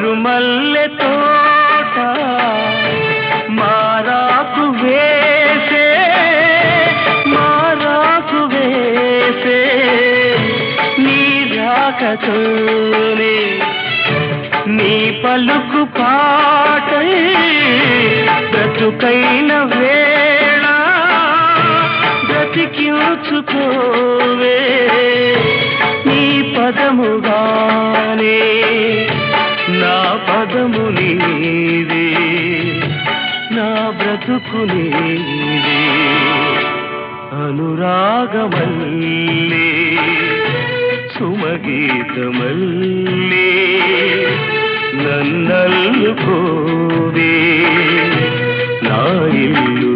మరుమల్లె తోట మారాకు వేసే నీ రాకతోనే నీ పలుకు పాటై బ్రతుకైన వేళ బ్రతికించుకోవే నీ పదముగానే నా పదము నీవే నా బ్రతుకు నీవే అనురాగమల్లే సుమగీతమల్లే నన్నల్లుకోవే నా ఇల్లు